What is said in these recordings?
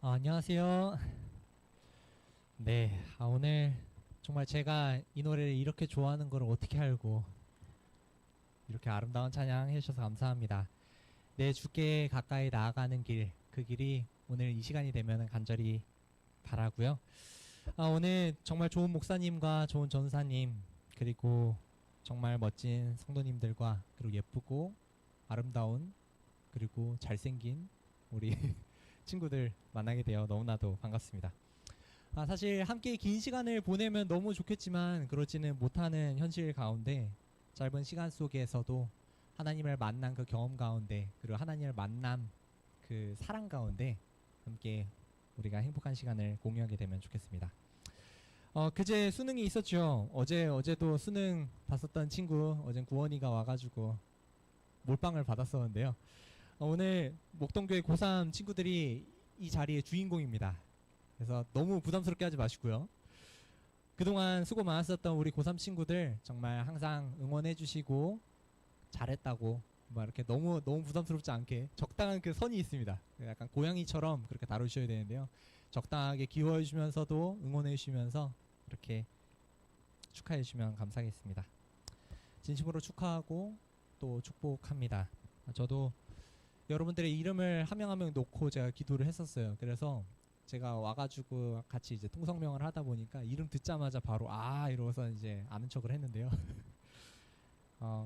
안녕하세요. 네, 오늘 정말 제가 이 노래를 이렇게 좋아하는 걸 어떻게 알고 이렇게 아름다운 찬양 해주셔서 감사합니다. 내 주께 가까이 나아가는 길, 그 길이 오늘 이 시간이 되면 간절히 바라고요. 오늘 정말 좋은 목사님과 좋은 전사님, 그리고 정말 멋진 성도님들과 그리고 예쁘고 아름다운 그리고 잘생긴 우리 친구들 만나게 되어 너무나도 반갑습니다. 사실 함께 긴 시간을 보내면 너무 좋겠지만 그렇지는 못하는 현실 가운데 짧은 시간 속에서도 하나님을 만난 그 경험 가운데 그리고 하나님을 만남 그 사랑 가운데 함께 우리가 행복한 시간을 공유하게 되면 좋겠습니다. 그제 수능이 있었죠. 어제도 수능 봤었던 친구, 어젠 구원이가 와가지고 몰빵을 받았었는데요. 오늘 목동교회 고3 친구들이 이 자리의 주인공입니다. 그래서 너무 부담스럽게 하지 마시고요. 그동안 수고 많았었던 우리 고3 친구들 정말 항상 응원해 주시고 잘했다고 이렇게 너무 부담스럽지 않게 적당한 그 선이 있습니다. 약간 고양이처럼 그렇게 다루셔야 되는데요. 적당하게 기워해 주면서도 응원해 주시면서 이렇게 축하해 주시면 감사하겠습니다. 진심으로 축하하고 또 축복합니다. 저도 여러분들의 이름을 한 명 한 명 놓고 제가 기도를 했었어요. 그래서 제가 와가지고 같이 이제 통성명을 하다 보니까 이름 듣자마자 바로 이러고서 이제 아는 척을 했는데요.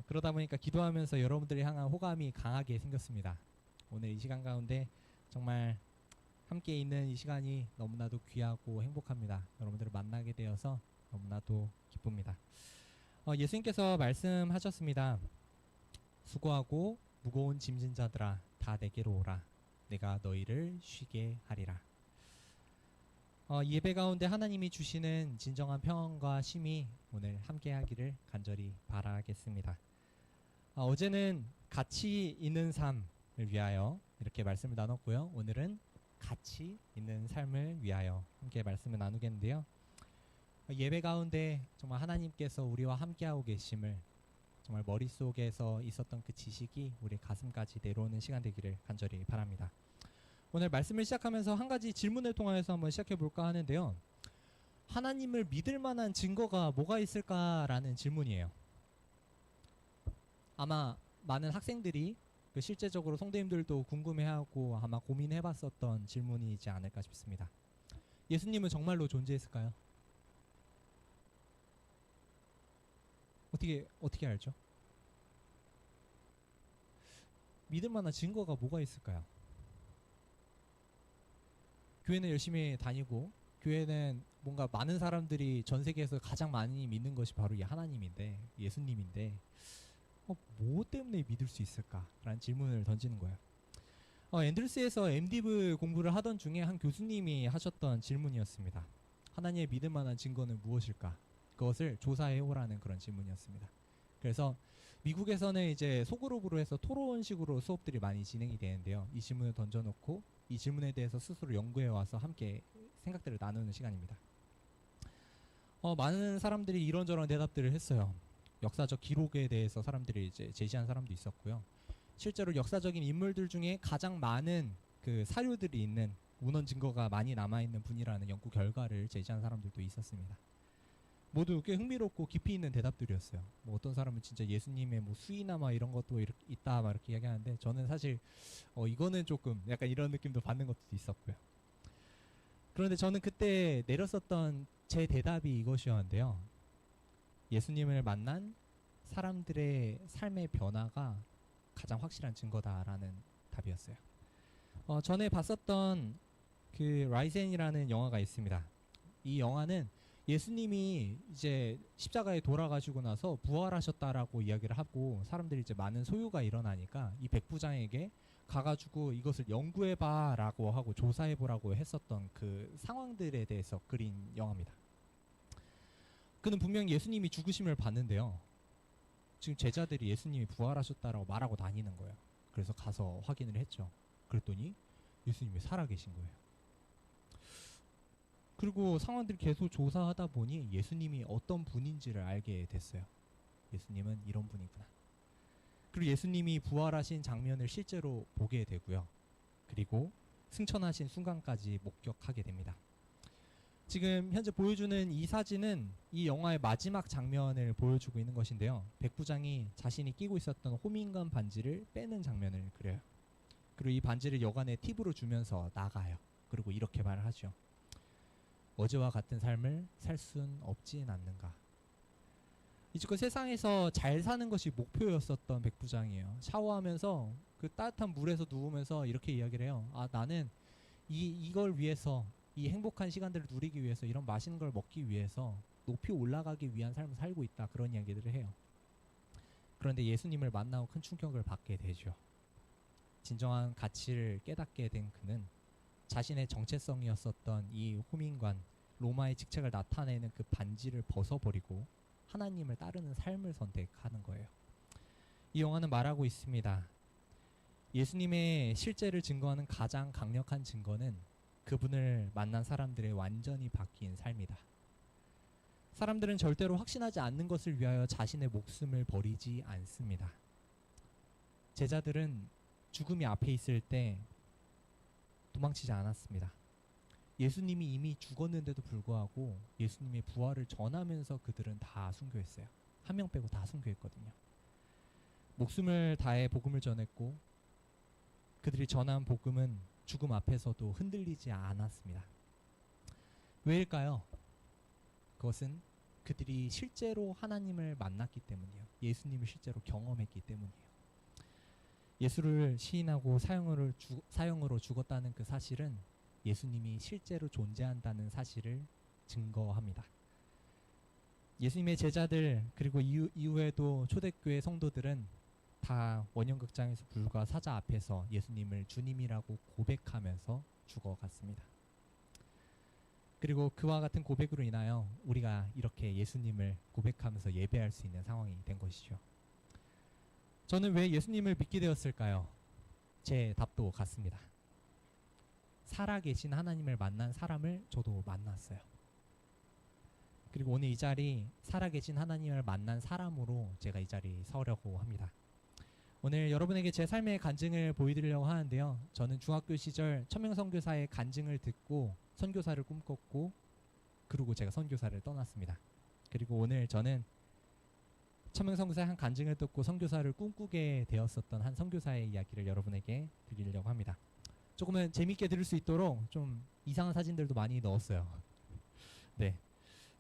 그러다 보니까 기도하면서 여러분들이 향한 호감이 강하게 생겼습니다. 오늘 이 시간 가운데 정말 함께 있는 이 시간이 너무나도 귀하고 행복합니다. 여러분들을 만나게 되어서 너무나도 기쁩니다. 예수님께서 말씀하셨습니다. 수고하고 무거운 짐진 자들아 다 내게로 오라. 내가 너희를 쉬게 하리라. 예배 가운데 하나님이 주시는 진정한 평안과 쉼이 오늘 함께 하기를 간절히 바라겠습니다. 어제는 가치 있는 삶을 위하여 이렇게 말씀을 나눴고요. 오늘은 가치 있는 삶을 위하여 함께 말씀을 나누겠는데요. 예배 가운데 정말 하나님께서 우리와 함께하고 계심을 정말 머릿속에서 있었던 그 지식이 우리 가슴까지 내려오는 시간 되기를 간절히 바랍니다. 오늘 말씀을 시작하면서 한 가지 질문을 통하여서 한번 시작해 볼까 하는데요. 하나님을 믿을 만한 증거가 뭐가 있을까라는 질문이에요. 아마 많은 학생들이 실제적으로 성도님들도 궁금해하고 아마 고민해봤었던 질문이지 않을까 싶습니다. 예수님은 정말로 존재했을까요? 어떻게 알죠? 믿을 만한 증거가 뭐가 있을까요? 교회는 열심히 다니고 교회는 뭔가 많은 사람들이 전 세계에서 가장 많이 믿는 것이 바로 이 하나님인데 예수님인데 뭐 때문에 믿을 수 있을까라는 질문을 던지는 거예요. 앤드루스에서 MDiv 공부를 하던 중에 한 교수님이 하셨던 질문이었습니다. 하나님의 믿을 만한 증거는 무엇일까? 그것을 조사해 오라는 그런 질문이었습니다. 그래서 미국에서는 이제 소그룹으로 해서 토론식으로 수업들이 많이 진행이 되는데요. 이 질문을 던져놓고 이 질문에 대해서 스스로 연구해 와서 함께 생각들을 나누는 시간입니다. 많은 사람들이 이런저런 대답들을 했어요. 역사적 기록에 대해서 사람들이 이제 제시한 사람도 있었고요. 실제로 역사적인 인물들 중에 가장 많은 그 사료들이 있는 문헌 증거가 많이 남아있는 분이라는 연구 결과를 제시한 사람들도 있었습니다. 모두 꽤 흥미롭고 깊이 있는 대답들이었어요. 뭐 어떤 사람은 진짜 예수님의 뭐 수이나 이런 것도 있다 이렇게 이야기하는데 저는 사실 이거는 조금 약간 이런 느낌도 받는 것도 있었고요. 그런데 저는 그때 내렸었던 제 대답이 이것이었는데요. 예수님을 만난 사람들의 삶의 변화가 가장 확실한 증거다라는 답이었어요. 전에 봤었던 그 라이젠이라는 영화가 있습니다. 이 영화는 예수님이 이제 십자가에 돌아가시고 나서 부활하셨다라고 이야기를 하고 사람들이 이제 많은 소요가 일어나니까 이 백부장에게 가가지고 이것을 연구해봐라고 하고 조사해보라고 했었던 그 상황들에 대해서 그린 영화입니다. 그는 분명 예수님이 죽으심을 봤는데요. 지금 제자들이 예수님이 부활하셨다라고 말하고 다니는 거예요. 그래서 가서 확인을 했죠. 그랬더니 예수님이 살아계신 거예요. 그리고 상황들을 계속 조사하다 보니 예수님이 어떤 분인지를 알게 됐어요. 예수님은 이런 분이구나. 그리고 예수님이 부활하신 장면을 실제로 보게 되고요. 그리고 승천하신 순간까지 목격하게 됩니다. 지금 현재 보여주는 이 사진은 이 영화의 마지막 장면을 보여주고 있는 것인데요. 백부장이 자신이 끼고 있었던 호민관 반지를 빼는 장면을 그려요. 그리고 이 반지를 여관에 팁으로 주면서 나가요. 그리고 이렇게 말을 하죠. 어제와 같은 삶을 살 순 없진 않는가. 이제껏 세상에서 잘 사는 것이 목표였었던 백부장이에요. 샤워하면서 그 따뜻한 물에서 누우면서 이렇게 이야기를 해요. 아, 나는 이걸 위해서, 이 행복한 시간들을 누리기 위해서, 이런 맛있는 걸 먹기 위해서 높이 올라가기 위한 삶을 살고 있다. 그런 이야기들을 해요. 그런데 예수님을 만나고 큰 충격을 받게 되죠. 진정한 가치를 깨닫게 된 그는 자신의 정체성이었었던 이 호민관, 로마의 직책을 나타내는 그 반지를 벗어버리고 하나님을 따르는 삶을 선택하는 거예요. 이 영화는 말하고 있습니다. 예수님의 실제를 증거하는 가장 강력한 증거는 그분을 만난 사람들의 완전히 바뀐 삶이다. 사람들은 절대로 확신하지 않는 것을 위하여 자신의 목숨을 버리지 않습니다. 제자들은 죽음이 앞에 있을 때 도망치지 않았습니다. 예수님이 이미 죽었는데도 불구하고 예수님의 부활을 전하면서 그들은 다 순교했어요. 한 명 빼고 다 순교했거든요. 목숨을 다해 복음을 전했고 그들이 전한 복음은 죽음 앞에서도 흔들리지 않았습니다. 왜일까요? 그것은 그들이 실제로 하나님을 만났기 때문이에요. 예수님을 실제로 경험했기 때문이에요. 예수를 시인하고 사형으로 죽었다는 그 사실은 예수님이 실제로 존재한다는 사실을 증거합니다. 예수님의 제자들 그리고 이후에도 초대교회 성도들은 다 원형극장에서 불과 사자 앞에서 예수님을 주님이라고 고백하면서 죽어갔습니다. 그리고 그와 같은 고백으로 인하여 우리가 이렇게 예수님을 고백하면서 예배할 수 있는 상황이 된 것이죠. 저는 왜 예수님을 믿게 되었을까요? 제 답도 같습니다. 살아계신 하나님을 만난 사람을 저도 만났어요. 그리고 오늘 이 자리 살아계신 하나님을 만난 사람으로 제가 이 자리에 서려고 합니다. 오늘 여러분에게 제 삶의 간증을 보여드리려고 하는데요. 저는 중학교 시절 천명선교사의 간증을 듣고 선교사를 꿈꿨고 그리고 제가 선교사를 떠났습니다. 그리고 오늘 저는 천명선교사의 한 간증을 듣고 선교사를 꿈꾸게 되었었던 한 선교사의 이야기를 여러분에게 드리려고 합니다. 조금은 재밌게 들을 수 있도록 좀 이상한 사진들도 많이 넣었어요. 네,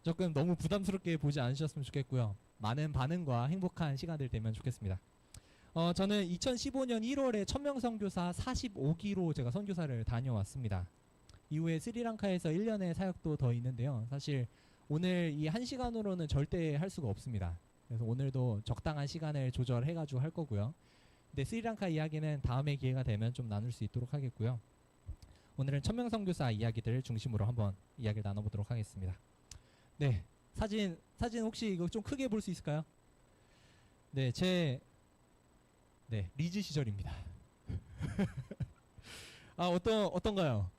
조금 너무 부담스럽게 보지 않으셨으면 좋겠고요. 많은 반응과 행복한 시간들 되면 좋겠습니다. 저는 2015년 1월에 천명선교사 45기로 제가 선교사를 다녀왔습니다. 이후에 스리랑카에서 1년의 사역도 더 있는데요. 사실 오늘 이 1시간으로는 절대 할 수가 없습니다. 그래서 오늘도 적당한 시간을 조절해가지고 할 거고요. 근데 스리랑카 이야기는 다음에 기회가 되면 좀 나눌 수 있도록 하겠고요. 오늘은 천명선교사 이야기들을 중심으로 한번 이야기를 나눠보도록 하겠습니다. 네, 사진 혹시 이거 좀 크게 볼 수 있을까요? 네, 리즈 시절입니다. 아, 어떤가요?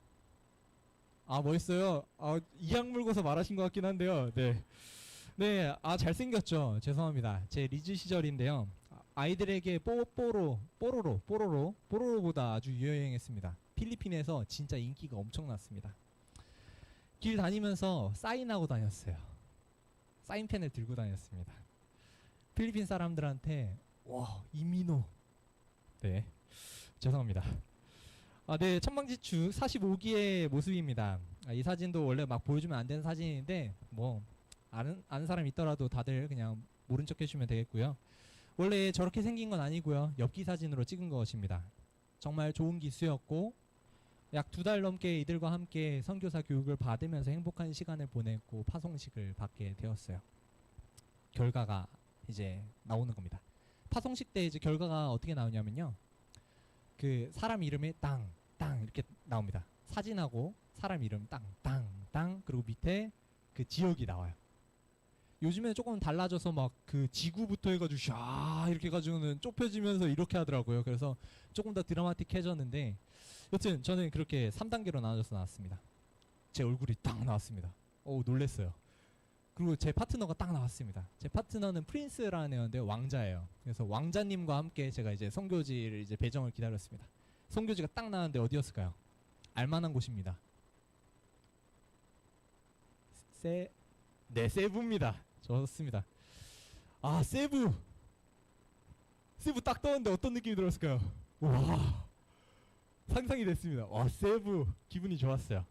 아, 멋있어요. 아, 이악 물고서 말하신 것 같긴 한데요. 네, 아, 잘생겼죠. 죄송합니다. 제 리즈 시절인데요. 아이들에게 뽀로로보다 아주 유행했습니다. 필리핀에서 진짜 인기가 엄청났습니다. 길 다니면서 사인하고 다녔어요. 사인펜을 들고 다녔습니다. 필리핀 사람들한테 와, 이민호. 네, 죄송합니다. 아, 네, 천방지축 45기의 모습입니다. 이 사진도 원래 막 보여주면 안 되는 사진인데 뭐 아는 사람 있더라도 다들 그냥 모른 척 해주면 되겠고요. 원래 저렇게 생긴 건 아니고요. 엽기 사진으로 찍은 것입니다. 정말 좋은 기수였고 약 2달 넘게 이들과 함께 선교사 교육을 받으면서 행복한 시간을 보냈고 파송식을 받게 되었어요. 결과가 이제 나오는 겁니다. 파송식 때 이제 결과가 어떻게 나오냐면요. 그 사람 이름이 땅 이렇게 나옵니다. 사진하고 사람 이름 땅 그리고 밑에 그 지역이 나와요. 요즘에 조금 달라져서 막 그 지구부터 해가지고 샤 이렇게 해가지고는 좁혀지면서 이렇게 하더라고요. 그래서 조금 더 드라마틱해졌는데 여튼 저는 그렇게 3단계로 나눠져서 나왔습니다. 제 얼굴이 딱 나왔습니다. 놀랬어요. 그리고 제 파트너가 딱 나왔습니다. 제 파트너는 프린스라는 애였는데 왕자예요. 그래서 왕자님과 함께 제가 이제 선교지를 이제 배정을 기다렸습니다. 선교지가 딱 나왔는데 어디였을까요? 알만한 곳입니다. 네, 세부입니다. 좋습니다. 아, 세부 딱 떠는데 어떤 느낌이 들었을까요? 와, 상상이 됐습니다. 와, 세부 기분이 좋았어요.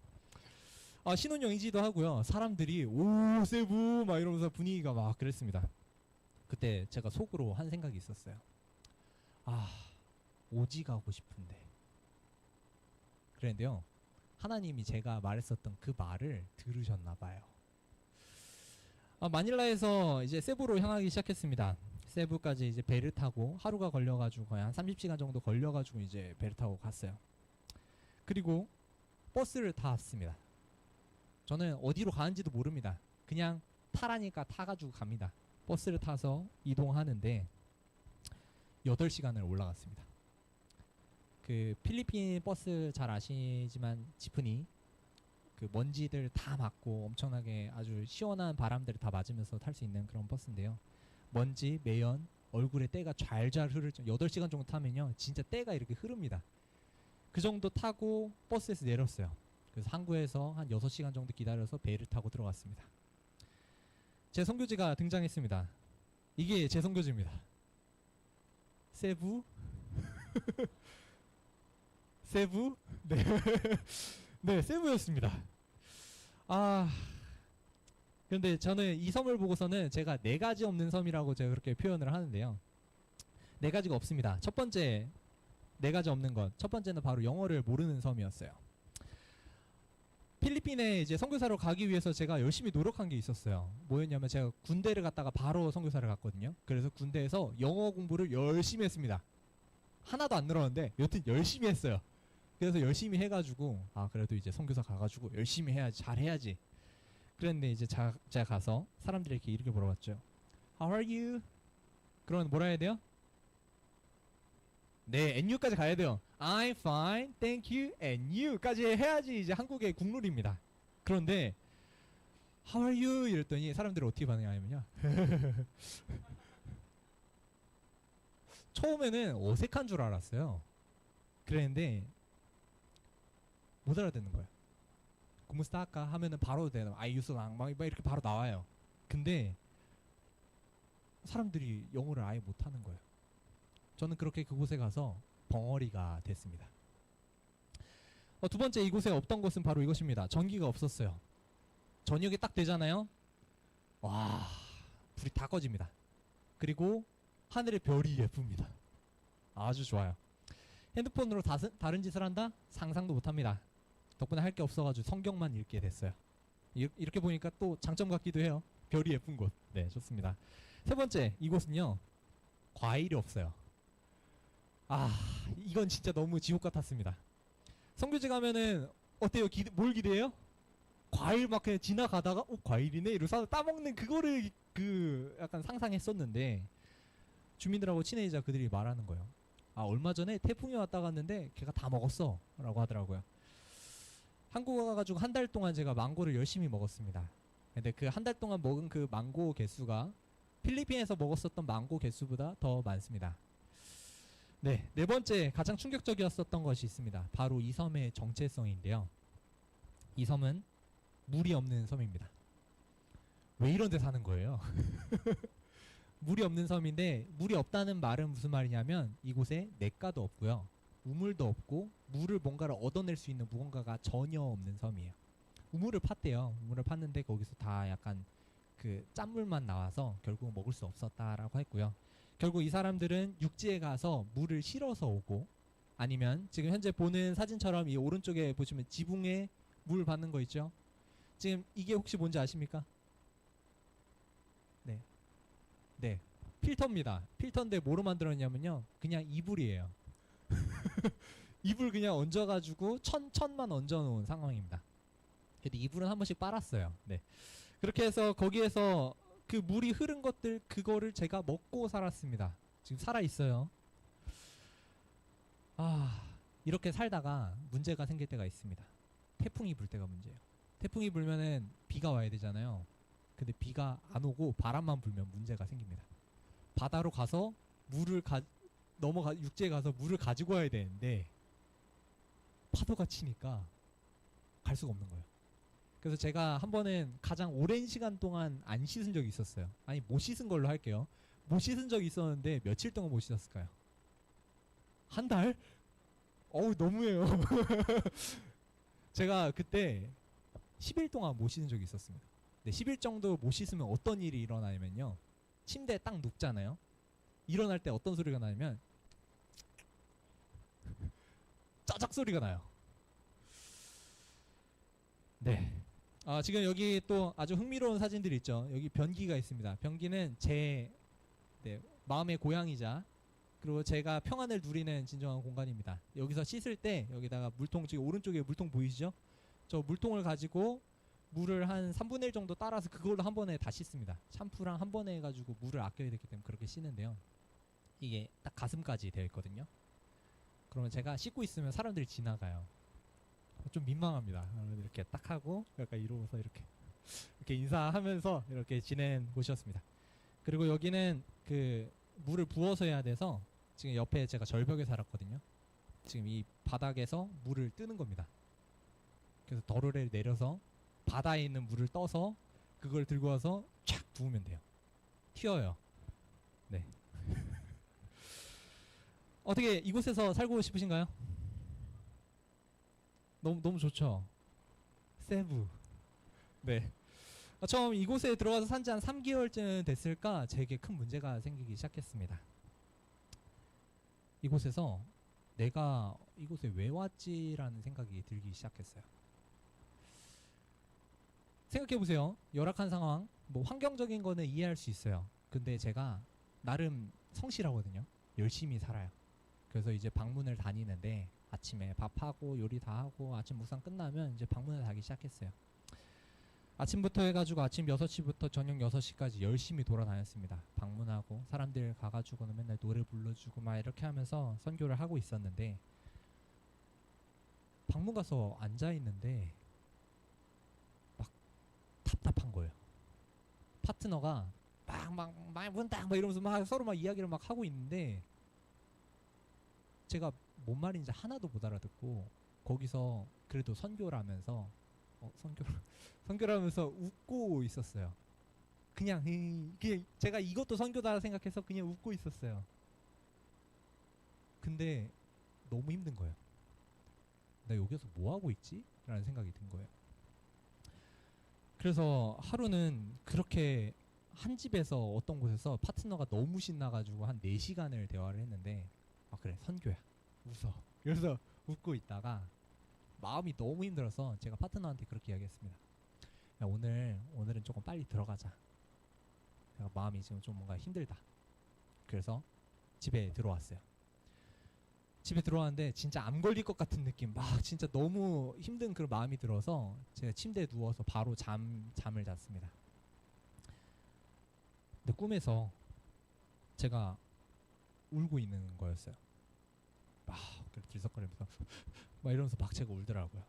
아, 신혼여행지도 하고요. 사람들이 오 세부 막 이러면서 분위기가 막 그랬습니다. 그때 제가 속으로 한 생각이 있었어요. 아, 오지 가고 싶은데. 그랬는데요, 하나님이 제가 말했었던 그 말을 들으셨나 봐요. 아, 마닐라에서 이제 세부로 향하기 시작했습니다. 세부까지 이제 배를 타고 하루가 걸려가지고 거의 한 30시간 정도 걸려가지고 이제 배를 타고 갔어요. 그리고 버스를 탔습니다. 저는 어디로 가는지도 모릅니다. 그냥 타라니까 타가지고 갑니다. 버스를 타서 이동하는데 8시간을 올라갔습니다. 그 필리핀 버스 잘 아시지만 지프니 그 먼지들 다 맞고 엄청나게 아주 시원한 바람들을 다 맞으면서 탈 수 있는 그런 버스인데요. 먼지, 매연, 얼굴에 때가 좔좔 흐를 정도, 8시간 정도 타면요 진짜 때가 이렇게 흐릅니다. 그 정도 타고 버스에서 내렸어요. 그래서 항구에서 한 6시간 정도 기다려서 배를 타고 들어갔습니다. 제 선교지가 등장했습니다. 이게 제 선교지입니다. 세부 세부 네. 네, 세부였습니다. 아, 그런데 저는 이 섬을 보고서는 제가 4가지 없는 섬이라고 제가 그렇게 표현을 하는데요. 4가지가 없습니다. 첫 번째 4가지 없는 것. 첫 번째는 바로 영어를 모르는 섬이었어요. 필리핀에 이제 선교사로 가기 위해서 제가 열심히 노력한 게 있었어요. 뭐였냐면 제가 군대를 갔다가 바로 선교사를 갔거든요. 그래서 군대에서 영어 공부를 열심히 했습니다. 하나도 안 늘었는데 여튼 열심히 했어요. 그래서 열심히 해가지고 아 그래도 이제 선교사 가가지고 열심히 해야지, 잘해야지. 그랬는데 이제 제가 가서 사람들에게 이렇게 물어봤죠. How are you? 그러면 뭐라 해야 돼요? 네, and you까지 가야 돼요. I'm fine, thank you, and you까지 해야지 이제 한국의 국룰입니다. 그런데 How are you? 이랬더니 사람들이 어떻게 반응하냐면요. 처음에는 어색한 줄 알았어요. 그랬는데 못 알아듣는 거예요. 구무스타까 하면은 바로 되는 아이유스랑 막 이렇게 바로 나와요. 근데 사람들이 영어를 아예 못하는 거예요. 저는 그렇게 그곳에 가서 벙어리가 됐습니다. 두 번째 이곳에 없던 것은 바로 이것입니다. 전기가 없었어요. 저녁이 딱 되잖아요. 와, 불이 다 꺼집니다. 그리고 하늘의 별이 예쁩니다. 아주 좋아요. 핸드폰으로 다른 짓을 한다? 상상도 못합니다. 덕분에 할 게 없어가지고 성경만 읽게 됐어요. 이렇게 보니까 또 장점 같기도 해요. 별이 예쁜 곳. 네, 좋습니다. 세 번째, 이곳은요 과일이 없어요. 아, 이건 진짜 너무 지옥 같았습니다. 선교지 가면은 어때요? 뭘 기대해요? 과일 막 그냥 지나가다가 과일이네 이러면서 따먹는 그거를 그 약간 상상했었는데 주민들하고 친해지자 그들이 말하는 거예요. 아, 얼마 전에 태풍이 왔다 갔는데 걔가 다 먹었어 라고 하더라고요. 한국 와가지고 한 달 동안 제가 망고를 열심히 먹었습니다. 근데 그 한 달 동안 먹은 그 망고 개수가 필리핀에서 먹었었던 망고 개수보다 더 많습니다. 네, 네 번째 가장 충격적이었었던 것이 있습니다. 바로 이 섬의 정체성인데요. 이 섬은 물이 없는 섬입니다. 왜 이런 데 사는 거예요? 물이 없는 섬인데 물이 없다는 말은 무슨 말이냐면 이곳에 냇가도 없고요. 우물도 없고 물을 뭔가를 얻어낼 수 있는 무언가가 전혀 없는 섬이에요. 우물을 팠대요. 우물을 팠는데 거기서 다 약간 그 짠물만 나와서 결국 먹을 수 없었다라고 했고요. 결국 이 사람들은 육지에 가서 물을 실어서 오고 아니면 지금 현재 보는 사진처럼 이 오른쪽에 보시면 지붕에 물 받는 거 있죠? 지금 이게 혹시 뭔지 아십니까? 네. 네. 필터입니다. 필터인데 뭐로 만들었냐면요. 그냥 이불이에요. 이불 그냥 얹어가지고 천만 얹어놓은 상황입니다. 근데 이불은 한 번씩 빨았어요. 네. 그렇게 해서 거기에서 그 물이 흐른 것들 그거를 제가 먹고 살았습니다. 지금 살아 있어요. 아, 이렇게 살다가 문제가 생길 때가 있습니다. 태풍이 불 때가 문제예요. 태풍이 불면은 비가 와야 되잖아요. 근데 비가 안 오고 바람만 불면 문제가 생깁니다. 바다로 가서 물을 육지에 가서 물을 가지고 와야 되는데 파도가 치니까 갈 수가 없는 거예요. 그래서 제가 한 번은 가장 오랜 시간 동안 안 씻은 적이 있었어요. 아니 못 씻은 걸로 할게요. 못 씻은 적이 있었는데 며칠 동안 못 씻었을까요? 한 달? 어우 너무해요. 제가 그때 10일 동안 못 씻은 적이 있었습니다. 근데 10일 정도 못 씻으면 어떤 일이 일어나냐면요. 침대에 딱 눕잖아요. 일어날 때 어떤 소리가 나냐면 짜작 소리가 나요. 네. 지금 여기 또 아주 흥미로운 사진들이 있죠. 여기 변기가 있습니다. 변기는 제 마음의 고향이자 그리고 제가 평안을 누리는 진정한 공간입니다. 여기서 씻을 때 여기다가 물통, 지금 오른쪽에 물통 보이시죠? 저 물통을 가지고 물을 한 3분의 1 정도 따라서 그걸로 한 번에 다 씻습니다. 샴푸랑 한 번에 해가지고 물을 아껴야 되기 때문에 그렇게 씻는데요. 이게 딱 가슴까지 되어 있거든요. 그러면 제가 씻고 있으면 사람들이 지나가요. 좀 민망합니다. 이렇게 딱 하고 약간 이러고서 이렇게 인사하면서 이렇게 지낸 곳이었습니다. 그리고 여기는 그 물을 부어서 해야 돼서 지금 옆에 제가 절벽에 살았거든요. 지금 이 바닥에서 물을 뜨는 겁니다. 그래서 덜어를 내려서 바다에 있는 물을 떠서 그걸 들고 와서 촥 부으면 돼요. 튀어요. 네. 어떻게 이곳에서 살고 싶으신가요? 너무 좋죠. 세부. 네. 처음 이곳에 들어가서 산지 한 3개월쯤 됐을까 제게 큰 문제가 생기기 시작했습니다. 이곳에서 내가 이곳에 왜 왔지라는 생각이 들기 시작했어요. 생각해보세요. 열악한 상황, 뭐 환경적인 거는 이해할 수 있어요. 근데 제가 나름 성실하거든요. 열심히 살아요. 그래서 이제 방문을 다니는데 아침에 밥하고 요리 다 하고 아침 묵상 끝나면 이제 방문을 하기 시작했어요. 아침부터 해가지고 아침 6시부터 저녁 6시까지 열심히 돌아다녔습니다. 방문하고 사람들 가가지고는 맨날 노래 불러주고 막 이렇게 하면서 선교를 하고 있었는데 방문 가서 앉아있는데 막 답답한 거예요. 파트너가 막 이러면서 막 서로 막 이야기를 막 하고 있는데 제가 뭔 말인지 하나도 못 알아듣고 거기서 그래도 선교라면서 선교라면서 웃고 있었어요. 그냥 제가 이것도 선교다 생각해서 그냥 웃고 있었어요. 근데 너무 힘든 거예요. 나 여기서 뭐 하고 있지? 라는 생각이 든 거예요. 그래서 하루는 그렇게 한 집에서 어떤 곳에서 파트너가 너무 신나가지고 한 4시간을 대화를 했는데 그래 선교야 웃어. 그래서 웃고 있다가 마음이 너무 힘들어서 제가 파트너한테 그렇게 이야기했습니다. 야, 오늘은 조금 빨리 들어가자. 내가 마음이 지금 좀 뭔가 힘들다. 그래서 집에 들어왔어요. 집에 들어왔는데 진짜 암 걸릴 것 같은 느낌, 막 진짜 너무 힘든 그런 마음이 들어서 제가 침대에 누워서 바로 잠을 잤습니다. 근데 꿈에서 제가 울고 있는 거였어요. 막 들썩거리면서 막 이러면서 막 제가 울더라고요.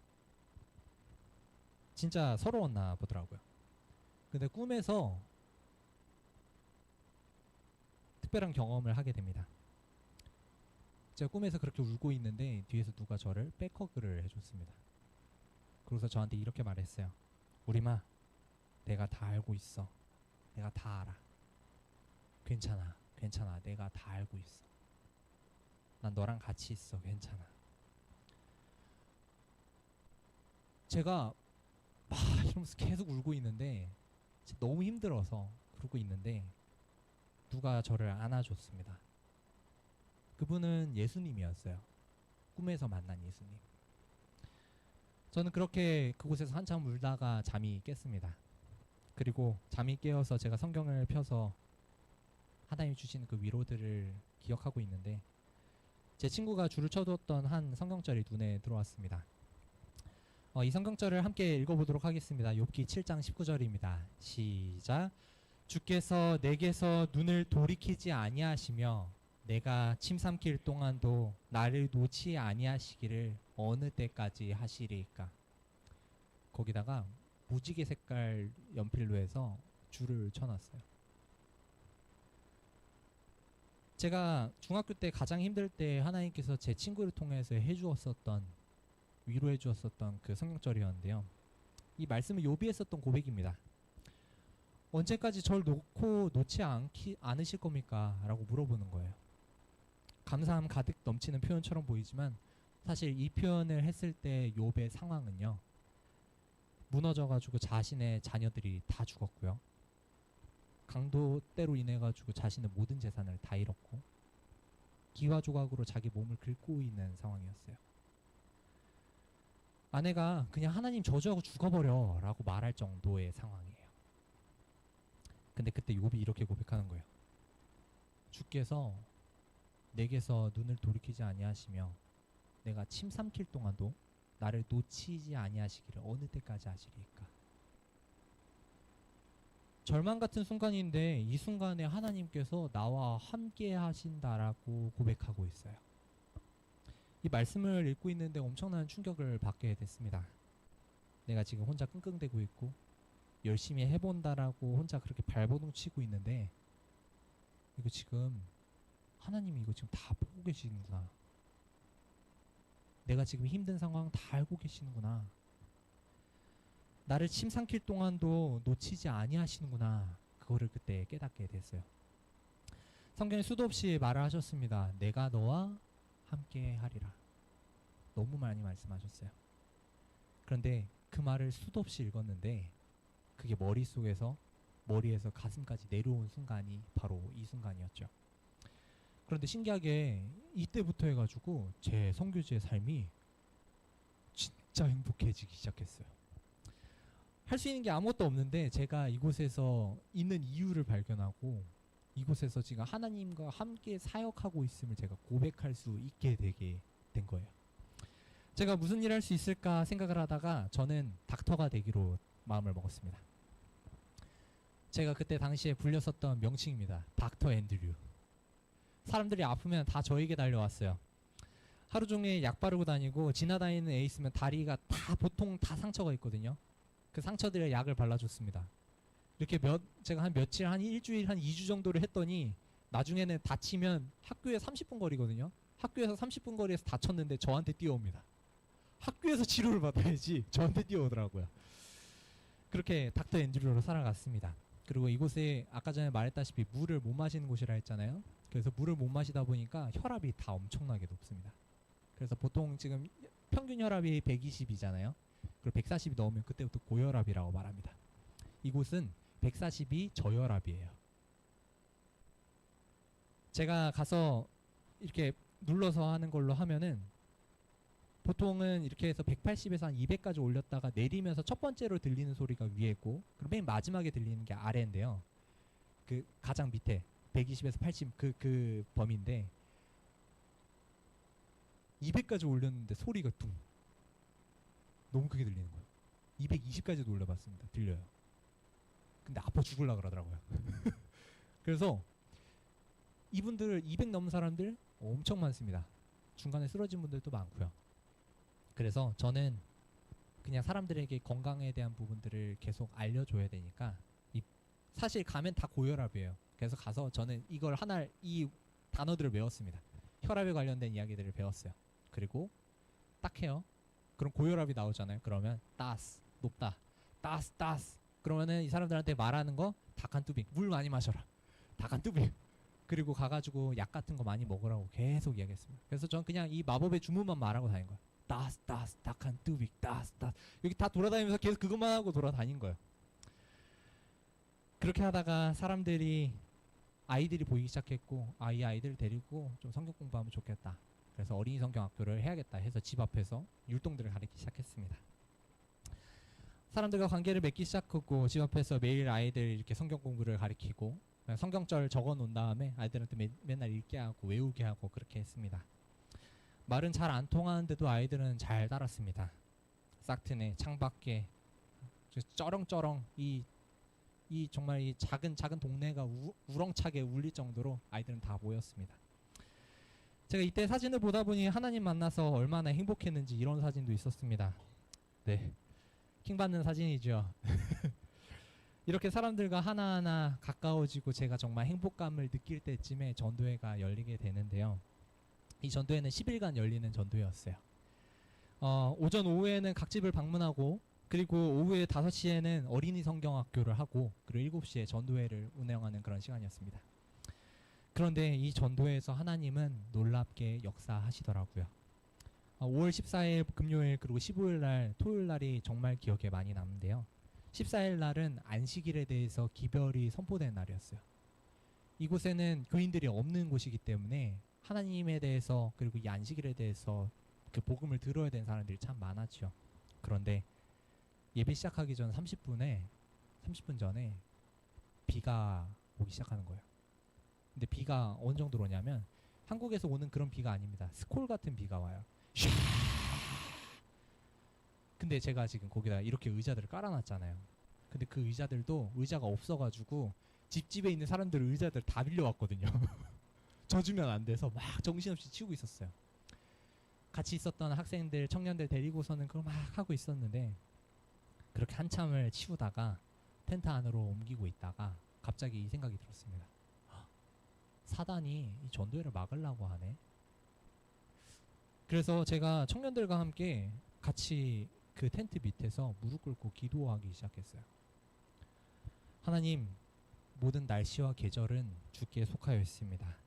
진짜 서러웠나 보더라고요. 근데 꿈에서 특별한 경험을 하게 됩니다. 제가 꿈에서 그렇게 울고 있는데 뒤에서 누가 저를 백허그를 해줬습니다. 그래서 저한테 이렇게 말했어요. 우리마, 내가 다 알고 있어. 내가 다 알아. 괜찮아. 내가 다 알고 있어. 난 너랑 같이 있어. 괜찮아. 제가 막 이러면서 계속 울고 있는데 너무 힘들어서 그러고 있는데 누가 저를 안아줬습니다. 그분은 예수님이었어요. 꿈에서 만난 예수님. 저는 그렇게 그곳에서 한참 울다가 잠이 깼습니다. 그리고 잠이 깨어서 제가 성경을 펴서 하나님 주신 그 위로들을 기억하고 있는데 제 친구가 줄을 쳐두었던 한 성경절이 눈에 들어왔습니다. 이 성경절을 함께 읽어보도록 하겠습니다. 욥기 7장 19절입니다. 시작. 주께서 내게서 눈을 돌이키지 아니하시며 내가 침 삼킬 동안도 나를 놓지 아니하시기를 어느 때까지 하시리까. 거기다가 무지개 색깔 연필로 해서 줄을 쳐놨어요. 제가 중학교 때 가장 힘들 때 하나님께서 제 친구를 통해서 해주었었던 위로해 주었었던 그 성경절이었는데요. 이 말씀은 욥이 했었던 고백입니다. 언제까지 절 놓고 놓지 않으실 겁니까? 라고 물어보는 거예요. 감사함 가득 넘치는 표현처럼 보이지만 사실 이 표현을 했을 때 욥의 상황은요, 무너져가지고 자신의 자녀들이 다 죽었고요, 강도 때로 인해 가지고 자신의 모든 재산을 다 잃었고 기와 조각으로 자기 몸을 긁고 있는 상황이었어요. 아내가 그냥 하나님 저주하고 죽어버려 라고 말할 정도의 상황이에요. 근데 그때 욥이 이렇게 고백하는 거예요. 주께서 내게서 눈을 돌이키지 아니하시며 내가 침 삼킬 동안도 나를 놓치지 아니하시기를 어느 때까지 하시리까. 절망 같은 순간인데 이 순간에 하나님께서 나와 함께 하신다라고 고백하고 있어요. 이 말씀을 읽고 있는데 엄청난 충격을 받게 됐습니다. 내가 지금 혼자 끙끙대고 있고 열심히 해본다라고 혼자 그렇게 발버둥 치고 있는데 이거 지금 하나님이 이거 지금 다 보고 계시는구나. 내가 지금 힘든 상황 다 알고 계시는구나. 나를 침 삼킬 동안도 놓치지 아니하시는구나. 그거를 그때 깨닫게 됐어요. 성경에 수도 없이 말을 하셨습니다. 내가 너와 함께 하리라. 너무 많이 말씀하셨어요. 그런데 그 말을 수도 없이 읽었는데 그게 머리에서 가슴까지 내려온 순간이 바로 이 순간이었죠. 그런데 신기하게 이때부터 해가지고 제 선교지의 삶이 진짜 행복해지기 시작했어요. 할 수 있는 게 아무것도 없는데 제가 이곳에서 있는 이유를 발견하고 이곳에서 지금 하나님과 함께 사역하고 있음을 제가 고백할 수 있게 되게 된 거예요. 제가 무슨 일 할 수 있을까 생각을 하다가 저는 닥터가 되기로 마음을 먹었습니다. 제가 그때 당시에 불렸었던 명칭입니다. 닥터 앤드류. 사람들이 아프면 다 저에게 달려왔어요. 하루 종일 약 바르고 다니고 지나다니는 애 있으면 다리가 보통 다 상처가 있거든요. 그 상처들에 약을 발라줬습니다. 이렇게 제가 한 며칠, 한 일주일, 한 2주 정도를 했더니 나중에는 다치면 학교에 30분 거리거든요. 학교에서 30분 거리에서 다쳤는데 저한테 뛰어옵니다. 학교에서 치료를 받아야지 저한테 뛰어오더라고요. 그렇게 닥터 앤드류로 살아갔습니다. 그리고 이곳에 아까 전에 말했다시피 물을 못 마시는 곳이라 했잖아요. 그래서 물을 못 마시다 보니까 혈압이 다 엄청나게 높습니다. 그래서 보통 지금 평균 혈압이 120이잖아요. 그리고 140이 넘으면 그때부터 고혈압이라고 말합니다. 이곳은 140이 저혈압이에요. 제가 가서 이렇게 눌러서 하는 걸로 하면은 보통은 이렇게 해서 180에서 한 200까지 올렸다가 내리면서 첫 번째로 들리는 소리가 위에고 그리고 맨 마지막에 들리는 게 아래인데요. 그 가장 밑에 120에서 80 그 범위인데 200까지 올렸는데 소리가 둥 너무 크게 들리는 거예요. 220까지도 올려봤습니다. 들려요. 근데 아파 죽을라 그러더라고요. 그래서 이분들 200 넘은 사람들 엄청 많습니다. 중간에 쓰러진 분들도 많고요. 그래서 저는 그냥 사람들에게 건강에 대한 부분들을 계속 알려줘야 되니까 사실 가면 다 고혈압이에요. 그래서 가서 저는 이 단어들을 외웠습니다. 혈압에 관련된 이야기들을 배웠어요. 그리고 딱 해요. 그럼 고혈압이 나오잖아요. 그러면 따스 높다. 따스 그러면은 이 사람들한테 말하는 거 닭한뚜비 물 많이 마셔라. 닭한뚜비 그리고 가가지고 약 같은 거 많이 먹으라고 계속 이야기했습니다. 그래서 전 그냥 이 마법의 주문만 말하고 다닌 거예요. 따스 닭한뚜비 따스 여기 다 돌아다니면서 계속 그것만 하고 돌아다닌 거예요. 그렇게 하다가 아이들이 보이기 시작했고 이 아이들을 데리고 좀 성경 공부하면 좋겠다. 그래서 어린이 성경학교를 해야겠다 해서 집 앞에서 율동들을 가르치기 시작했습니다. 사람들과 관계를 맺기 시작했고 집 앞에서 매일 아이들 이렇게 성경 공부를 가르치고 성경절 적어 놓은 다음에 아이들한테 맨날 읽게 하고 외우게 하고 그렇게 했습니다. 말은 잘 안 통하는데도 아이들은 잘 따랐습니다. 싹트네, 창밖에 쩌렁쩌렁 이 정말 이 작은 동네가 우렁차게 울릴 정도로 아이들은 다 모였습니다. 제가 이때 사진을 보다 보니 하나님 만나서 얼마나 행복했는지 이런 사진도 있었습니다. 네, 킹받는 사진이죠. 이렇게 사람들과 하나하나 가까워지고 제가 정말 행복감을 느낄 때쯤에 전도회가 열리게 되는데요. 이 전도회는 10일간 열리는 전도회였어요. 오전 오후에는 각집을 방문하고 그리고 오후에 5시에는 어린이 성경학교를 하고 그리고 7시에 전도회를 운영하는 그런 시간이었습니다. 그런데 이 전도회에서 하나님은 놀랍게 역사하시더라고요. 5월 14일 금요일 그리고 15일 날 토요일 날이 정말 기억에 많이 남는데요. 14일 날은 안식일에 대해서 기별이 선포된 날이었어요. 이곳에는 교인들이 없는 곳이기 때문에 하나님에 대해서 그리고 이 안식일에 대해서 그 복음을 들어야 되는 사람들이 참 많았죠. 그런데 예배 시작하기 전 30분 전에 비가 오기 시작하는 거예요. 근데 비가 어느 정도로 오냐면 한국에서 오는 그런 비가 아닙니다. 스콜 같은 비가 와요. 근데 제가 지금 거기다 이렇게 의자들을 깔아놨잖아요. 근데 그 의자들도 의자가 없어가지고 집집에 있는 사람들 의자들 다 빌려왔거든요. 져주면 안 돼서 막 정신없이 치우고 있었어요. 같이 있었던 학생들, 청년들 데리고서는 그걸 막 하고 있었는데 그렇게 한참을 치우다가 텐트 안으로 옮기고 있다가 갑자기 이 생각이 들었습니다. 사단이 이 전도회를 막으려고 하네. 그래서 제가 청년들과 함께 같이 그 텐트 밑에서 무릎 꿇고 기도하기 시작했어요. 하나님, 모든 날씨와 계절은 주께 속하여 있습니다.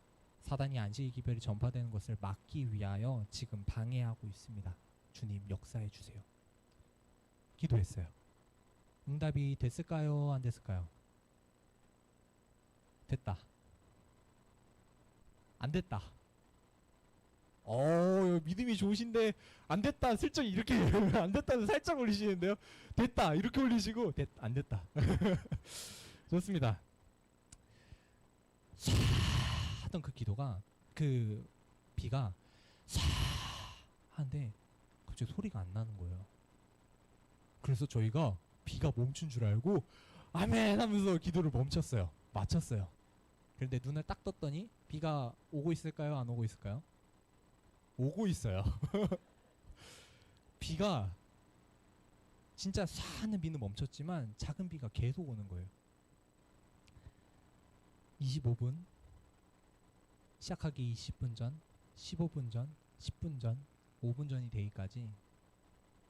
사단이 안식일 기별이 전파되는 것을 막기 위하여 지금 방해하고 있습니다. 주님 역사해 주세요. 기도했어요. 응답이 됐을까요? 안 됐을까요? 됐다. 안 됐다. 믿음이 좋으신데 안 됐다 슬쩍 이렇게 안 됐다는 살짝 올리시는데요. 됐다 이렇게 올리시고 안 됐다. 좋습니다. 쏴 하던 그 기도가 그 비가 쏴 하는데 갑자기 소리가 안 나는 거예요. 그래서 저희가 비가 멈춘 줄 알고 아멘 하면서 기도를 멈췄어요. 마쳤어요. 그런데 눈을 딱 떴더니 비가 오고 있을까요? 안 오고 있을까요? 오고 있어요. 비가 진짜 쏴 하는 비는 멈췄지만 작은 비가 계속 오는 거예요. 25분 시작하기 20분 전, 15분 전, 10분 전, 5분 전이 되기까지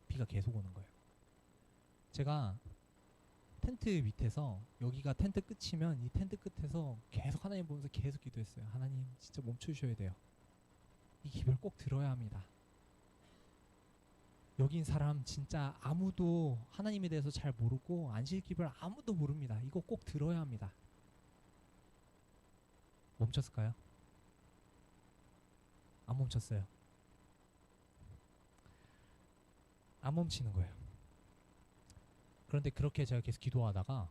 비가 계속 오는 거예요. 제가 텐트 밑에서 여기가 텐트 끝이면 이 텐트 끝에서 계속 하나님 보면서 계속 기도했어요. 하나님 진짜 멈춰주셔야 돼요. 이 기별 꼭 들어야 합니다. 여긴 사람 진짜 아무도 하나님에 대해서 잘 모르고 안식 기별 아무도 모릅니다. 이거 꼭 들어야 합니다. 멈췄을까요? 안 멈췄어요. 안 멈추는 거예요. 그런데 그렇게 제가 계속 기도하다가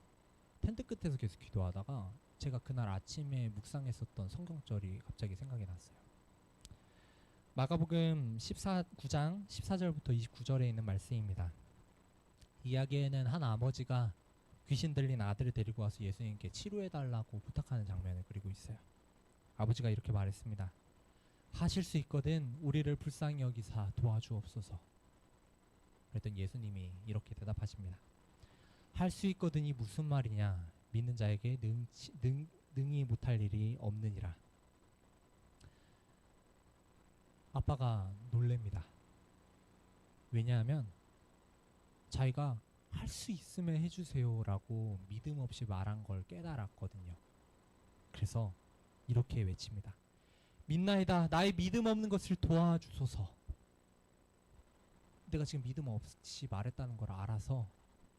텐트 끝에서 계속 기도하다가 제가 그날 아침에 묵상했었던 성경절이 갑자기 생각이 났어요. 마가복음 9장 14절부터 29절에 있는 말씀입니다. 이야기에는 한 아버지가 귀신 들린 아들을 데리고 와서 예수님께 치료해달라고 부탁하는 장면을 그리고 있어요. 아버지가 이렇게 말했습니다. 하실 수 있거든 우리를 불쌍히 여기사 도와주옵소서. 그랬더니 예수님이 이렇게 대답하십니다. 할 수 있거든이 무슨 말이냐. 믿는 자에게 능히 못할 일이 없느니라. 아빠가 놀랍니다. 왜냐하면 자기가 할 수 있으면 해주세요 라고 믿음 없이 말한 걸 깨달았거든요. 그래서 이렇게 외칩니다. 믿나이다 나의 믿음 없는 것을 도와주소서. 내가 지금 믿음 없이 말했다는 걸 알아서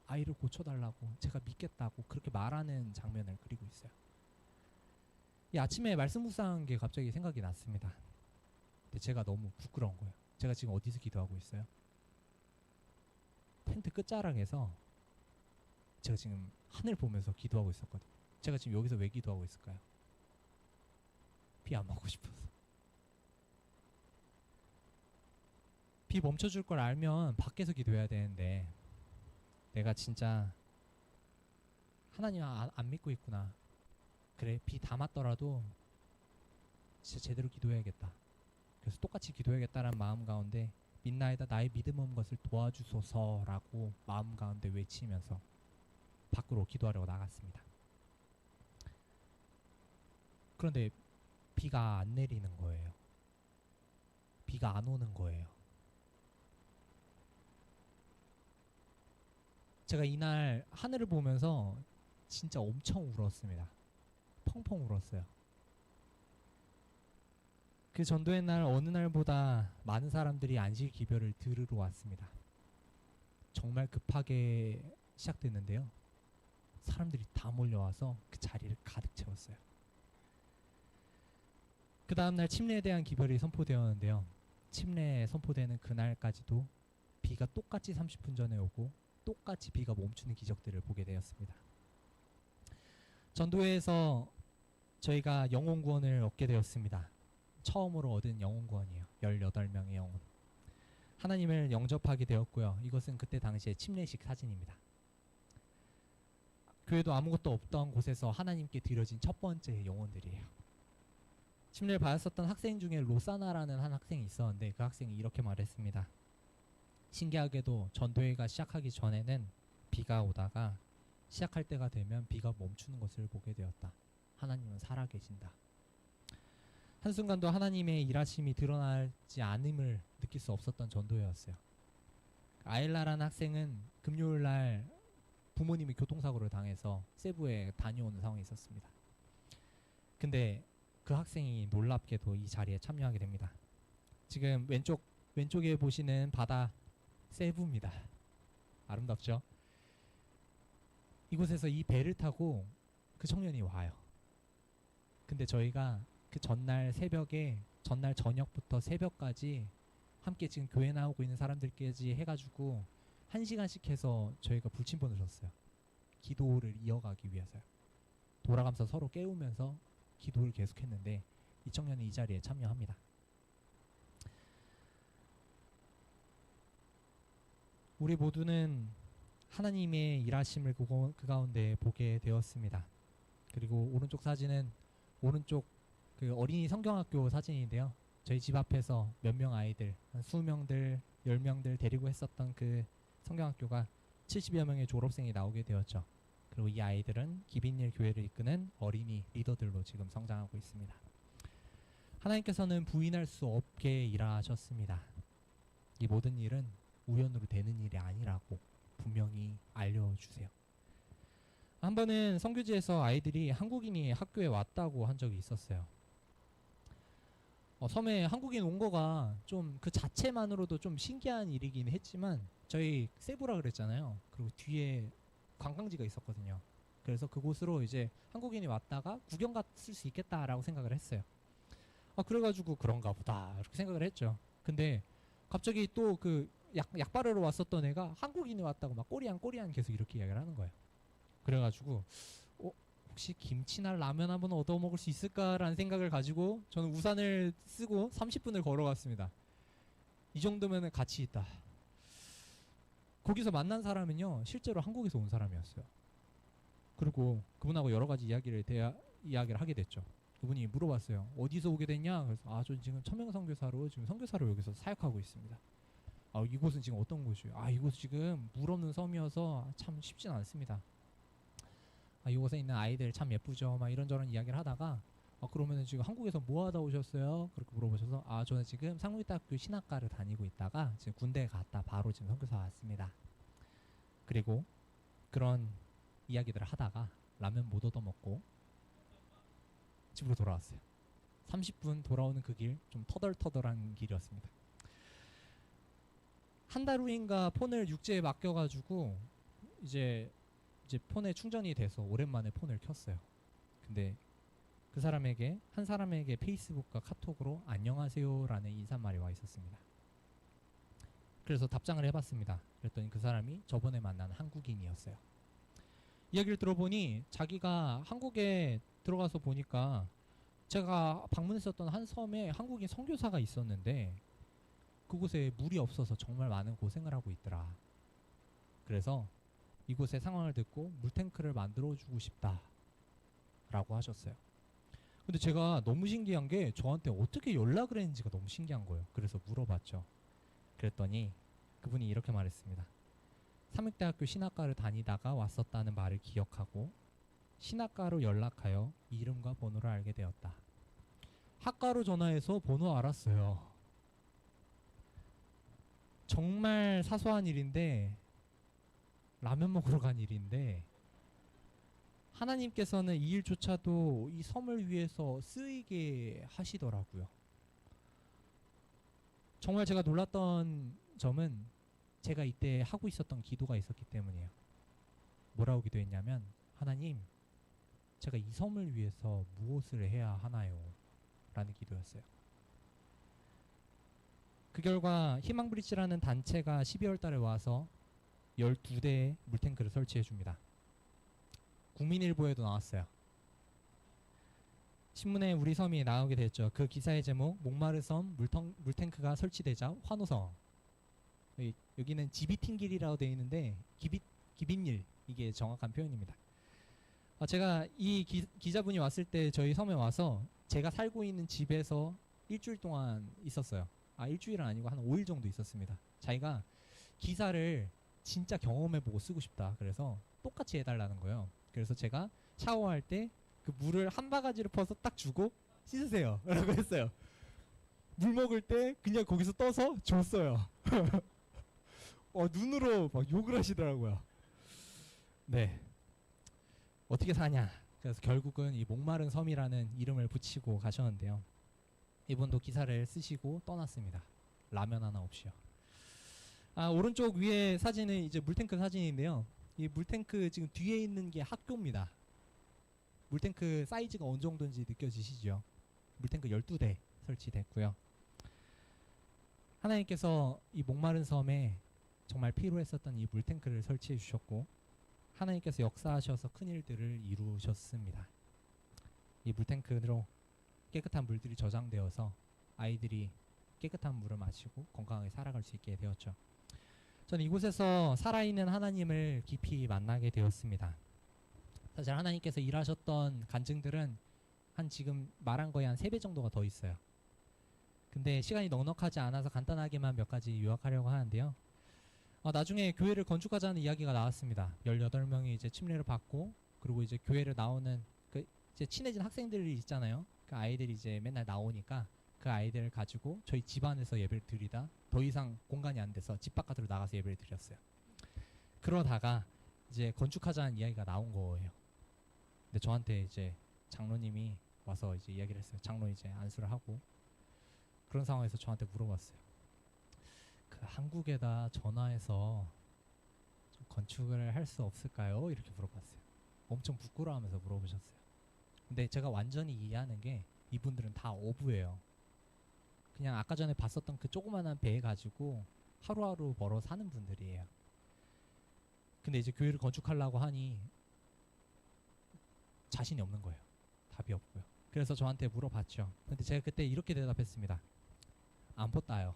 아이를 고쳐달라고 제가 믿겠다고 그렇게 말하는 장면을 그리고 있어요. 이 아침에 말씀 묵상한 게 갑자기 생각이 났습니다. 근데 제가 너무 부끄러운 거예요. 제가 지금 어디서 기도하고 있어요? 텐트 끝자락에서 제가 지금 하늘 보면서 기도하고 있었거든요. 제가 지금 여기서 왜 기도하고 있을까요? 비 안 맞고 싶어서. 비 멈춰줄 걸 알면 밖에서 기도해야 되는데 내가 진짜 하나님 안 믿고 있구나. 그래 비 다 맞더라도 진짜 제대로 기도해야겠다. 그래서 똑같이 기도해야겠다라는 마음 가운데 믿나이다 나의 믿음 없는 것을 도와주소서라고 마음 가운데 외치면서 밖으로 기도하려고 나갔습니다. 그런데 비가 안 내리는 거예요. 비가 안 오는 거예요. 제가 이날 하늘을 보면서 진짜 엄청 울었습니다. 펑펑 울었어요. 그 전도의 날 어느 날보다 많은 사람들이 안식 기별을 들으러 왔습니다. 정말 급하게 시작됐는데요. 사람들이 다 몰려와서 그 자리를 가득 채웠어요. 그 다음날 침례에 대한 기별이 선포되었는데요. 침례 선포되는 그날까지도 비가 똑같이 30분 전에 오고 똑같이 비가 멈추는 기적들을 보게 되었습니다. 전도회에서 저희가 영혼 구원을 얻게 되었습니다. 처음으로 얻은 영혼 구원이에요. 18명의 영혼. 하나님을 영접하게 되었고요. 이것은 그때 당시의 침례식 사진입니다. 교회도 아무것도 없던 곳에서 하나님께 드려진 첫 번째 영혼들이에요. 침례를 받았었던 학생 중에 로사나라는 한 학생이 있었는데 그 학생이 이렇게 말했습니다. 신기하게도 전도회가 시작하기 전에는 비가 오다가 시작할 때가 되면 비가 멈추는 것을 보게 되었다. 하나님은 살아계신다. 한순간도 하나님의 일하심이 드러나지 않음을 느낄 수 없었던 전도회였어요. 아일라라는 학생은 금요일날 부모님이 교통사고를 당해서 세부에 다녀오는 상황이 있었습니다. 근데 그 학생이 놀랍게도 이 자리에 참여하게 됩니다. 지금 왼쪽에 보시는 바다 세부입니다. 아름답죠? 이곳에서 이 배를 타고 그 청년이 와요. 근데 저희가 그 전날 저녁부터 새벽까지 함께 지금 교회 나오고 있는 사람들까지 해가지고 1시간씩 해서 저희가 불침번을 줬어요. 기도를 이어가기 위해서요. 돌아가면서 서로 깨우면서 기도를 계속했는데 이 청년이 이 자리에 참여합니다. 우리 모두는 하나님의 일하심을 그 가운데 보게 되었습니다. 그리고 오른쪽 사진은 오른쪽 그 어린이 성경학교 사진인데요. 저희 집 앞에서 몇 명 아이들, 한 20명들, 10명들 데리고 했었던 그 성경학교가 70여 명의 졸업생이 나오게 되었죠. 그리고 이 아이들은 기빈일 교회를 이끄는 어린이 리더들로 지금 성장하고 있습니다. 하나님께서는 부인할 수 없게 일하셨습니다. 이 모든 일은 우연으로 되는 일이 아니라고 분명히 알려주세요. 한 번은 선교지에서 아이들이 한국인이 학교에 왔다고 한 적이 있었어요. 섬에 한국인 온 거가 좀 그 자체만으로도 좀 신기한 일이긴 했지만 저희 세부라 그랬잖아요. 그리고 뒤에 관광지가 있었거든요. 그래서 그곳으로 이제 한국인이 왔다가 구경 갔을 수 있겠다라고 생각을 했어요. 그래가지고 그런가 보다 이렇게 생각을 했죠. 근데 갑자기 또 그 약바르러 왔었던 애가 한국인이 왔다고 막 꼬리안 계속 이렇게 이야기를 하는 거예요. 그래가지고 혹시 김치나 라면 한번 얻어 먹을 수 있을까라는 생각을 가지고 저는 우산을 쓰고 30분을 걸어갔습니다. 이 정도면 가치 있다. 거기서 만난 사람은요 실제로 한국에서 온 사람이었어요. 그리고 그분하고 여러 가지 이야기를 하게 됐죠. 그분이 물어봤어요. 어디서 오게 됐냐? 그래서 저 지금 천명선교사로 지금 선교사로 여기서 사역하고 있습니다. 이곳은 지금 어떤 곳이에요? 이곳 지금 물 없는 섬이어서 참 쉽진 않습니다. 이곳에 있는 아이들 참 예쁘죠. 막 이런저런 이야기를 하다가 그러면은 지금 한국에서 뭐 하다 오셨어요? 그렇게 물어보셔서 저는 지금 상무대학교 신학과를 다니고 있다가 지금 군대 갔다 바로 지금 선교사 왔습니다. 그리고 그런 이야기들을 하다가 라면 못 얻어 먹고 집으로 돌아왔어요. 30분 돌아오는 그 길 좀 터덜터덜한 길이었습니다. 한 달 후인가 폰을 육지에 맡겨가지고 이제 폰에 충전이 돼서 오랜만에 폰을 켰어요. 근데 한 사람에게 페이스북과 카톡으로 안녕하세요라는 인사말이 와 있었습니다. 그래서 답장을 해봤습니다. 그랬더니 그 사람이 저번에 만난 한국인이었어요. 이야기를 들어보니 자기가 한국에 들어가서 보니까 제가 방문했었던 한 섬에 한국인 선교사가 있었는데 그곳에 물이 없어서 정말 많은 고생을 하고 있더라. 그래서 이곳의 상황을 듣고 물탱크를 만들어주고 싶다라고 하셨어요. 근데 제가 너무 신기한 게 저한테 어떻게 연락을 했는지가 너무 신기한 거예요. 그래서 물어봤죠. 그랬더니 그분이 이렇게 말했습니다. 삼육대학교 신학과를 다니다가 왔었다는 말을 기억하고 신학과로 연락하여 이름과 번호를 알게 되었다. 학과로 전화해서 번호 알았어요. 정말 사소한 일인데 라면 먹으러 간 일인데 하나님께서는 이 일조차도 이 섬을 위해서 쓰이게 하시더라고요. 정말 제가 놀랐던 점은 제가 이때 하고 있었던 기도가 있었기 때문이에요. 뭐라고 기도했냐면, 하나님, 제가 이 섬을 위해서 무엇을 해야 하나요? 라는 기도였어요. 그 결과 희망브릿지라는 단체가 12월 달에 와서 12대의 물탱크를 설치해 줍니다. 국민일보에도 나왔어요. 신문에 우리 섬이 나오게 됐죠. 그 기사의 제목, 목마르섬 물탱크가 설치되자 환호성. 여기는 지비팅길이라고 되어 있는데 기빈일, 이게 정확한 표현입니다. 제가 이 기자분이 왔을 때 저희 섬에 와서 제가 살고 있는 집에서 일주일 동안 있었어요. 일주일은 아니고 한 5일 정도 있었습니다. 자기가 기사를 진짜 경험해보고 쓰고 싶다. 그래서 똑같이 해달라는 거예요. 그래서 제가 샤워할 때 그 물을 한 바가지로 퍼서 딱 주고 씻으세요 라고 했어요. 물 먹을 때 그냥 거기서 떠서 줬어요. 눈으로 막 욕을 하시더라고요. 네, 어떻게 사냐. 그래서 결국은 이 목마른 섬이라는 이름을 붙이고 가셨는데요. 이분도 기사를 쓰시고 떠났습니다. 라면 하나 없이요. 오른쪽 위에 사진은 이제 물탱크 사진인데요. 이 물탱크 지금 뒤에 있는 게 학교입니다. 물탱크 사이즈가 어느 정도인지 느껴지시죠? 물탱크 12대 설치됐고요. 하나님께서 이 목마른 섬에 정말 필요했었던 이 물탱크를 설치해 주셨고, 하나님께서 역사하셔서 큰 일들을 이루셨습니다. 이 물탱크로 깨끗한 물들이 저장되어서 아이들이 깨끗한 물을 마시고 건강하게 살아갈 수 있게 되었죠. 저는 이곳에서 살아있는 하나님을 깊이 만나게 되었습니다. 사실 하나님께서 일하셨던 간증들은 한 지금 말한 거에 한 3배 정도가 더 있어요. 근데 시간이 넉넉하지 않아서 간단하게만 몇 가지 요약하려고 하는데요. 나중에 교회를 건축하자는 이야기가 나왔습니다. 18명이 이제 침례를 받고, 그리고 이제 교회를 나오는 이제 친해진 학생들이 있잖아요. 그 아이들이 이제 맨날 나오니까 그 아이들을 가지고 저희 집 안에서 예배를 드리다 더 이상 공간이 안 돼서 집 바깥으로 나가서 예배를 드렸어요. 그러다가 이제 건축하자는 이야기가 나온 거예요. 근데 저한테 이제 장로님이 와서 이제 이야기를 했어요. 장로 이제 안수를 하고, 그런 상황에서 저한테 물어봤어요. 그 한국에다 전화해서 좀 건축을 할 수 없을까요? 이렇게 물어봤어요. 엄청 부끄러워하면서 물어보셨어요. 근데 제가 완전히 이해하는 게, 이분들은 다 어부예요. 그냥 아까 전에 봤었던 그 조그만한 배 가지고 하루하루 벌어 사는 분들이에요. 근데 이제 교회를 건축하려고 하니 자신이 없는 거예요. 답이 없고요. 그래서 저한테 물어봤죠. 근데 제가 그때 이렇게 대답했습니다. 안보 따요.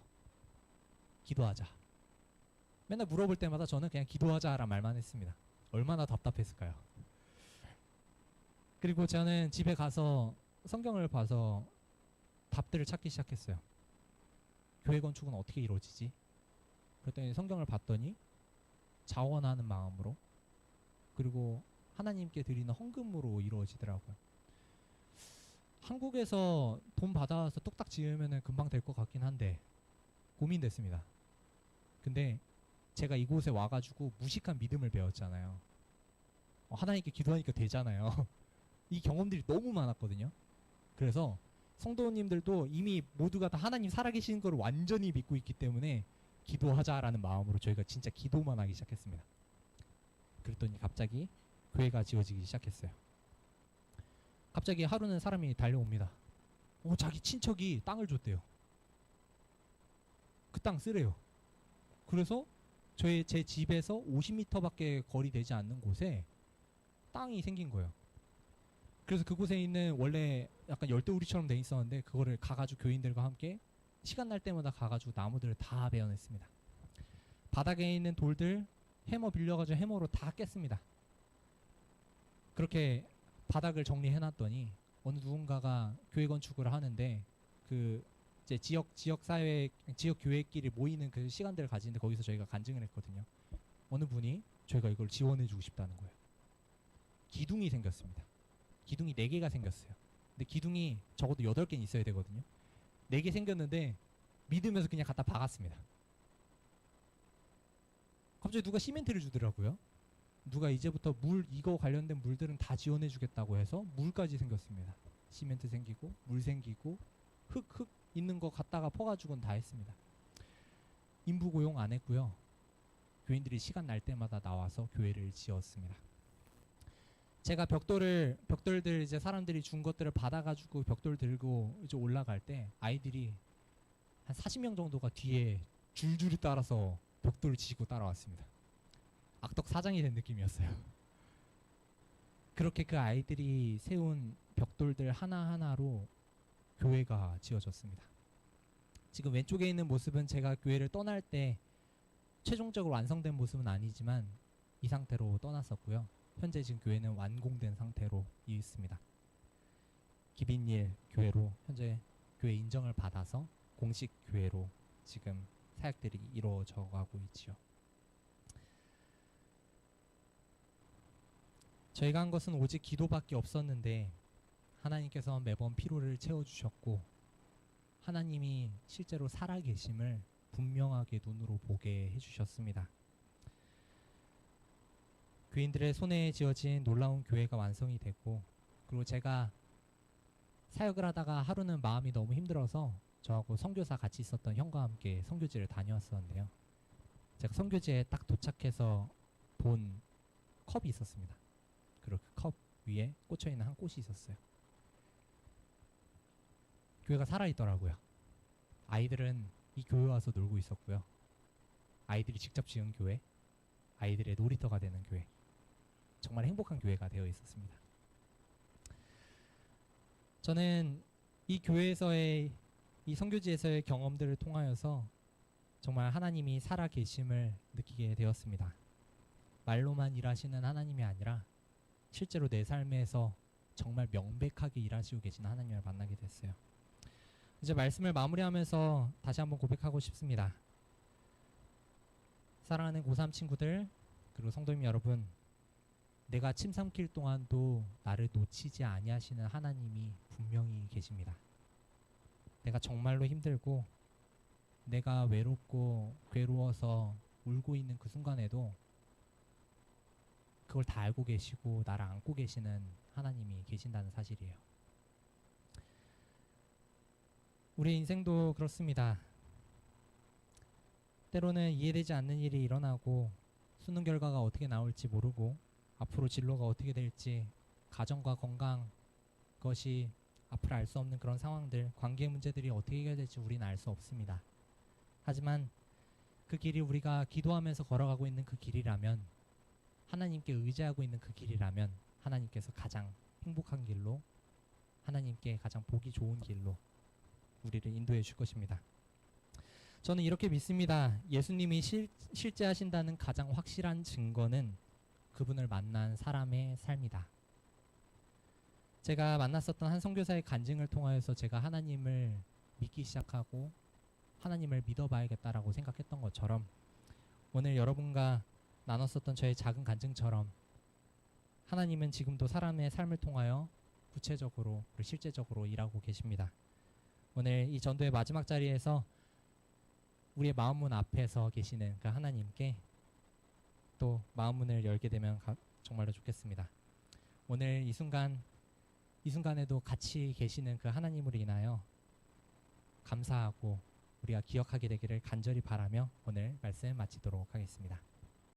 기도하자. 맨날 물어볼 때마다 저는 그냥 기도하자라는 말만 했습니다. 얼마나 답답했을까요? 그리고 저는 집에 가서 성경을 봐서 답들을 찾기 시작했어요. 교회 건축은 어떻게 이루어지지? 그랬더니 성경을 봤더니 자원하는 마음으로, 그리고 하나님께 드리는 헌금으로 이루어지더라고요. 한국에서 돈 받아서 뚝딱 지으면 금방 될 것 같긴 한데 고민됐습니다. 근데 제가 이곳에 와가지고 무식한 믿음을 배웠잖아요. 하나님께 기도하니까 되잖아요. 이 경험들이 너무 많았거든요. 그래서 성도님들도 이미 모두가 다 하나님 살아계시는 걸 완전히 믿고 있기 때문에 기도하자라는 마음으로 저희가 진짜 기도만 하기 시작했습니다. 그랬더니 갑자기 교회가 지어지기 시작했어요. 갑자기 하루는 사람이 달려옵니다. 자기 친척이 땅을 줬대요. 그 땅 쓰래요. 그래서 제 집에서 50m밖에 거리 되지 않는 곳에 땅이 생긴 거예요. 그래서 그곳에 있는, 원래 약간 열대우리처럼 돼 있었는데 그거를 가가지고 교인들과 함께 시간 날 때마다 가가지고 나무들을 다 베어냈습니다. 바닥에 있는 돌들 해머 빌려가지고 해머로 다 깼습니다. 그렇게 바닥을 정리해놨더니 어느 누군가가 교회 건축을 하는데, 그 이제 지역 사회, 지역 교회끼리 모이는 그 시간들을 가지는데 거기서 저희가 간증을 했거든요. 어느 분이 저희가 이걸 지원해주고 싶다는 거예요. 기둥이 생겼습니다. 기둥이 4개가 생겼어요. 근데 기둥이 적어도 8개는 있어야 되거든요. 4개 생겼는데 믿으면서 그냥 갖다 박았습니다. 갑자기 누가 시멘트를 주더라고요. 누가 이제부터 물 이거 관련된 물들은 다 지원해 주겠다고 해서 물까지 생겼습니다. 시멘트 생기고 물 생기고 흙 있는 거 갖다가 퍼가지고는 다 했습니다. 인부 고용 안 했고요. 교인들이 시간 날 때마다 나와서 교회를 지었습니다. 제가 벽돌들 이제 사람들이 준 것들을 받아가지고 벽돌 들고 이제 올라갈 때 아이들이 한 40명 정도가 뒤에 줄줄이 따라서 벽돌을 지고 따라왔습니다. 악덕 사장이 된 느낌이었어요. 그렇게 그 아이들이 세운 벽돌들 하나하나로 교회가 지어졌습니다. 지금 왼쪽에 있는 모습은 제가 교회를 떠날 때 최종적으로 완성된 모습은 아니지만 이 상태로 떠났었고요. 현재 지금 교회는 완공된 상태로 있습니다. 기빈일 교회로 현재 교회 인정을 받아서 공식 교회로 지금 사역들이 이루어져 가고 있지요. 저희가 한 것은 오직 기도밖에 없었는데 하나님께서 매번 피로를 채워주셨고 하나님이 실제로 살아계심을 분명하게 눈으로 보게 해주셨습니다. 교인들의 손에 지어진 놀라운 교회가 완성이 되고 그리고 제가 사역을 하다가 하루는 마음이 너무 힘들어서 저하고 선교사 같이 있었던 형과 함께 선교지를 다녀왔었는데요. 제가 선교지에 딱 도착해서 본 컵이 있었습니다. 그리고 그 컵 위에 꽂혀있는 한 꽃이 있었어요. 교회가 살아있더라고요. 아이들은 이 교회 와서 놀고 있었고요. 아이들이 직접 지은 교회, 아이들의 놀이터가 되는 교회, 정말 행복한 교회가 되어 있었습니다. 저는 이 교회에서의 이 선교지에서의 경험들을 통하여서 정말 하나님이 살아계심을 느끼게 되었습니다. 말로만 일하시는 하나님이 아니라 실제로 내 삶에서 정말 명백하게 일하시고 계시는 하나님을 만나게 됐어요. 이제 말씀을 마무리하면서 다시 한번 고백하고 싶습니다. 사랑하는 고3 친구들 그리고 성도님 여러분, 내가 침 삼킬 동안도 나를 놓치지 아니하시는 하나님이 분명히 계십니다. 내가 정말로 힘들고 내가 외롭고 괴로워서 울고 있는 그 순간에도 그걸 다 알고 계시고 나를 안고 계시는 하나님이 계신다는 사실이에요. 우리 인생도 그렇습니다. 때로는 이해되지 않는 일이 일어나고 수능 결과가 어떻게 나올지 모르고 앞으로 진로가 어떻게 될지 가정과 건강 그것이 앞으로 알 수 없는 그런 상황들 관계 문제들이 어떻게 해결될지 우리는 알 수 없습니다. 하지만 그 길이 우리가 기도하면서 걸어가고 있는 그 길이라면 하나님께 의지하고 있는 그 길이라면 하나님께서 가장 행복한 길로 하나님께 가장 보기 좋은 길로 우리를 인도해 줄 것입니다. 저는 이렇게 믿습니다. 예수님이 실제 하신다는 가장 확실한 증거는 그분을 만난 사람의 삶이다. 제가 만났었던 한 선교사의 간증을 통하여서 제가 하나님을 믿기 시작하고 하나님을 믿어봐야겠다라고 생각했던 것처럼 오늘 여러분과 나눴었던 저의 작은 간증처럼 하나님은 지금도 사람의 삶을 통하여 구체적으로 그리고 실제적으로 일하고 계십니다. 오늘 이 전도의 마지막 자리에서 우리의 마음문 앞에서 계시는 그 하나님께 또 마음문을 열게 되면 정말로 좋겠습니다. 오늘 이 순간에도 같이 계시는 그 하나님으로 인하여 감사하고 우리가 기억하게 되기를 간절히 바라며 오늘 말씀 마치도록 하겠습니다.